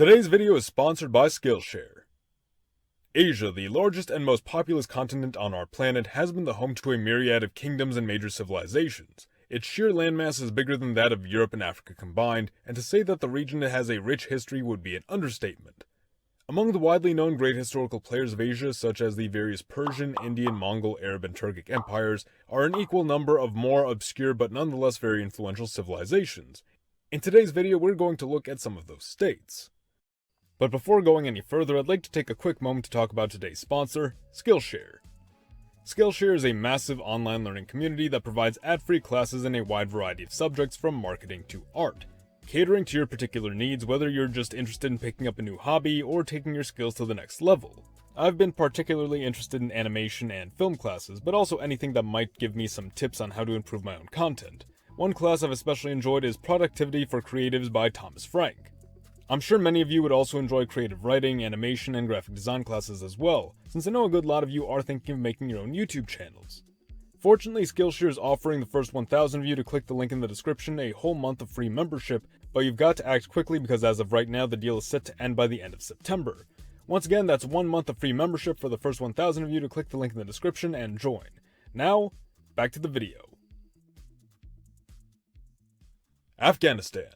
Today's video is sponsored by Skillshare. Asia, the largest and most populous continent on our planet, has been the home to a myriad of kingdoms and major civilizations. Its sheer landmass is bigger than that of Europe and Africa combined, and to say that the region has a rich history would be an understatement. Among the widely known great historical players of Asia, such as the various Persian, Indian, Mongol, Arab, and Turkic empires, are an equal number of more obscure but nonetheless very influential civilizations. In today's video, we're going to look at some of those states. But before going any further, I'd like to take a quick moment to talk about today's sponsor, Skillshare. Skillshare is a massive online learning community that provides ad-free classes in a wide variety of subjects from marketing to art, catering to your particular needs, whether you're just interested in picking up a new hobby or taking your skills to the next level. I've been particularly interested in animation and film classes, but also anything that might give me some tips on how to improve my own content. One class I've especially enjoyed is Productivity for Creatives by Thomas Frank. I'm sure many of you would also enjoy creative writing, animation, and graphic design classes as well, since I know a good lot of you are thinking of making your own YouTube channels. Fortunately, Skillshare is offering the first 1,000 of you to click the link in the description a whole month of free membership, but you've got to act quickly because as of right now, the deal is set to end by the end of September. Once again, that's 1 month of free membership for the first 1,000 of you to click the link in the description and join. Now, back to the video. Afghanistan.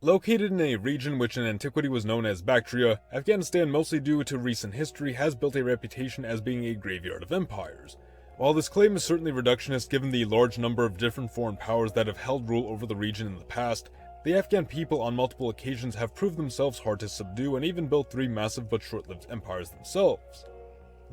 Located in a region which in antiquity was known as Bactria, Afghanistan, mostly due to recent history, has built a reputation as being a graveyard of empires. While this claim is certainly reductionist given the large number of different foreign powers that have held rule over the region in the past, the Afghan people on multiple occasions have proved themselves hard to subdue and even built 3 massive but short-lived empires themselves.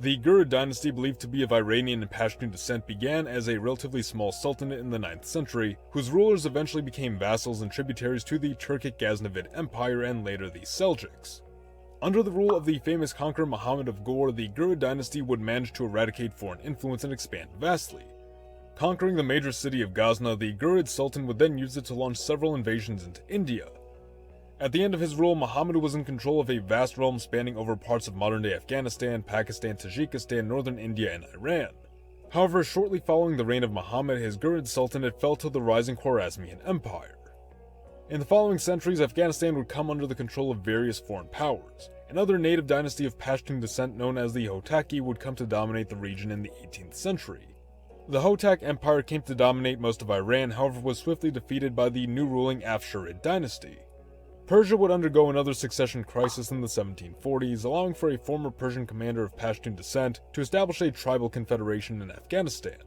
The Ghurid dynasty, believed to be of Iranian and Pashtun descent, began as a relatively small sultanate in the 9th century, whose rulers eventually became vassals and tributaries to the Turkic Ghaznavid Empire and later the Seljuks. Under the rule of the famous conqueror Muhammad of Ghor, the Ghurid dynasty would manage to eradicate foreign influence and expand vastly. Conquering the major city of Ghazna, the Ghurid Sultan would then use it to launch several invasions into India. At the end of his rule, Muhammad was in control of a vast realm spanning over parts of modern-day Afghanistan, Pakistan, Tajikistan, northern India, and Iran. However, shortly following the reign of Muhammad, his Ghurid Sultanate fell to the rising Khwarezmian Empire. In the following centuries, Afghanistan would come under the control of various foreign powers. Another native dynasty of Pashtun descent known as the Hotaki would come to dominate the region in the 18th century. The Hotak Empire came to dominate most of Iran, however was swiftly defeated by the new ruling Afsharid dynasty. Persia would undergo another succession crisis in the 1740s, allowing for a former Persian commander of Pashtun descent to establish a tribal confederation in Afghanistan.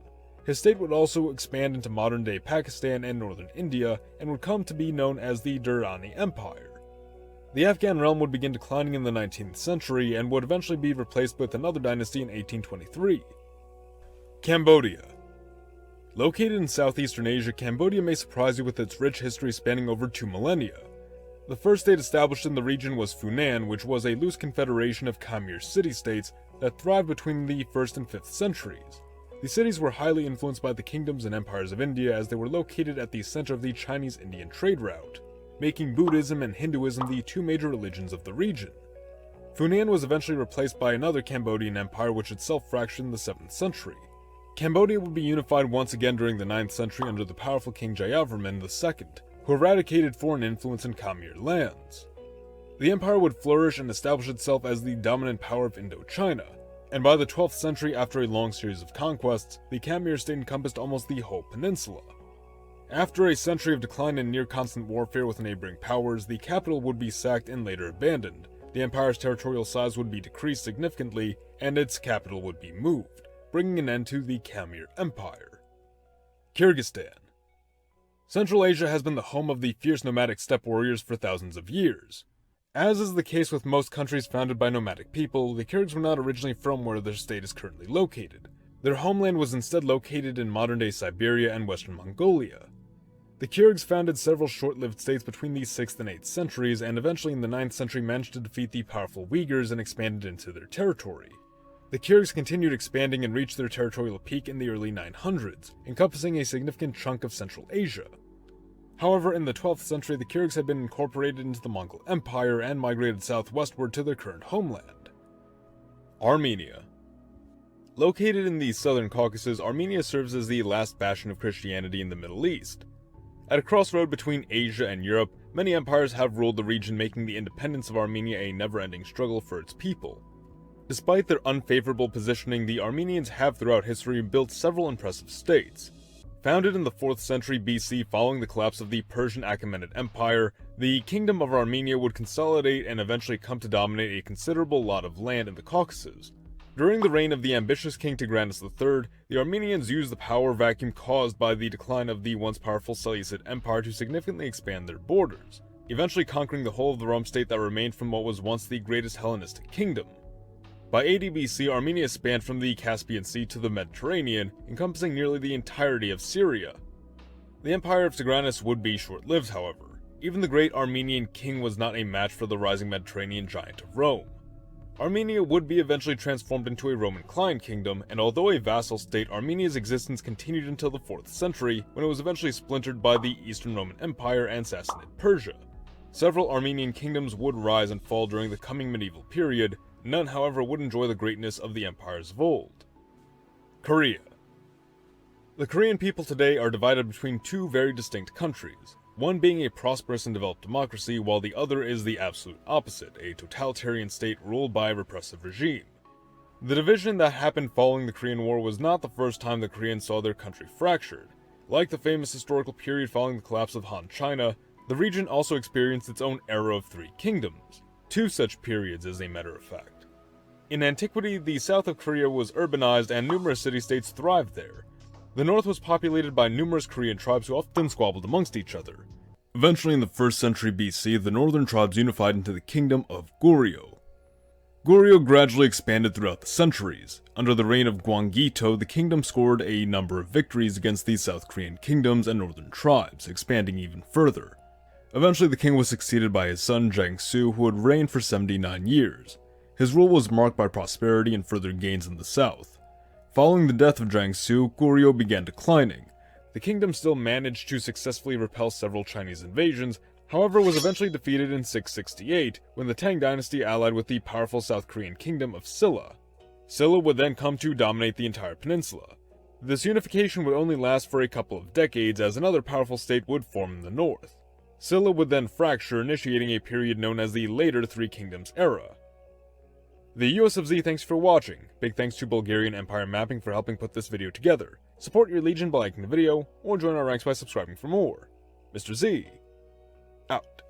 His state would also expand into modern-day Pakistan and northern India, and would come to be known as the Durrani Empire. The Afghan realm would begin declining in the 19th century, and would eventually be replaced with another dynasty in 1823. Cambodia. Located in southeastern Asia, Cambodia may surprise you with its rich history spanning over 2 millennia. The first state established in the region was Funan, which was a loose confederation of Khmer city-states that thrived between the 1st and 5th centuries. The cities were highly influenced by the kingdoms and empires of India as they were located at the center of the Chinese-Indian trade route, making Buddhism and Hinduism the 2 major religions of the region. Funan was eventually replaced by another Cambodian empire which itself fractured in the 7th century. Cambodia would be unified once again during the 9th century under the powerful King Jayavarman II, who eradicated foreign influence in Khmer lands. The empire would flourish and establish itself as the dominant power of Indochina, and by the 12th century, after a long series of conquests, the Khmer state encompassed almost the whole peninsula. After a century of decline and near-constant warfare with neighboring powers, the capital would be sacked and later abandoned. The empire's territorial size would be decreased significantly, and its capital would be moved, bringing an end to the Khmer Empire. Kyrgyzstan. Central Asia has been the home of the fierce nomadic steppe warriors for thousands of years. As is the case with most countries founded by nomadic people, the Kyrgyz were not originally from where their state is currently located. Their homeland was instead located in modern-day Siberia and western Mongolia. The Kyrgyz founded several short-lived states between the 6th and 8th centuries, and eventually in the 9th century managed to defeat the powerful Uyghurs and expanded into their territory. The Kyrgyz continued expanding and reached their territorial peak in the early 900s, encompassing a significant chunk of Central Asia. However, in the 12th century, the Kyrgyz had been incorporated into the Mongol Empire and migrated southwestward to their current homeland. Armenia. Located in the southern Caucasus, Armenia serves as the last bastion of Christianity in the Middle East. At a crossroad between Asia and Europe, many empires have ruled the region, making the independence of Armenia a never-ending struggle for its people. Despite their unfavorable positioning, the Armenians have throughout history built several impressive states. Founded in the 4th century BC following the collapse of the Persian Achaemenid Empire, the Kingdom of Armenia would consolidate and eventually come to dominate a considerable lot of land in the Caucasus. During the reign of the ambitious King Tigranes III, the Armenians used the power vacuum caused by the decline of the once powerful Seleucid Empire to significantly expand their borders, eventually conquering the whole of the Rome state that remained from what was once the greatest Hellenistic kingdom. By AD BC, Armenia spanned from the Caspian Sea to the Mediterranean, encompassing nearly the entirety of Syria. The empire of Tigranes would be short-lived, however. Even the great Armenian king was not a match for the rising Mediterranean giant of Rome. Armenia would be eventually transformed into a Roman client kingdom, and although a vassal state, Armenia's existence continued until the 4th century, when it was eventually splintered by the Eastern Roman Empire and Sassanid Persia. Several Armenian kingdoms would rise and fall during the coming medieval period. None, however, would enjoy the greatness of the empires of old. Korea. The Korean people today are divided between two very distinct countries, one being a prosperous and developed democracy, while the other is the absolute opposite, a totalitarian state ruled by a repressive regime. The division that happened following the Korean War was not the first time the Koreans saw their country fractured. Like the famous historical period following the collapse of Han China, the region also experienced its own era of three kingdoms. Two such periods, as a matter of fact. In antiquity, the south of Korea was urbanized and numerous city-states thrived there. The north was populated by numerous Korean tribes who often squabbled amongst each other. Eventually, in the 1st century BC, the northern tribes unified into the kingdom of Goryeo. Goryeo gradually expanded throughout the centuries. Under the reign of Gwanggito, the kingdom scored a number of victories against the South Korean kingdoms and northern tribes, expanding even further. Eventually, the king was succeeded by his son Jangsu, who would reign for 79 years. His rule was marked by prosperity and further gains in the south. Following the death of Jangsu, Goryeo began declining. The kingdom still managed to successfully repel several Chinese invasions, however was eventually defeated in 668 when the Tang dynasty allied with the powerful South Korean kingdom of Silla. Silla would then come to dominate the entire peninsula. This unification would only last for a couple of decades as another powerful state would form in the north. Silla would then fracture, initiating a period known as the Later Three Kingdoms era. The US of Z thanks for watching. Big thanks to Bulgarian Empire Mapping for helping put this video together. Support your legion by liking the video, or join our ranks by subscribing for more. Mr. Z, out.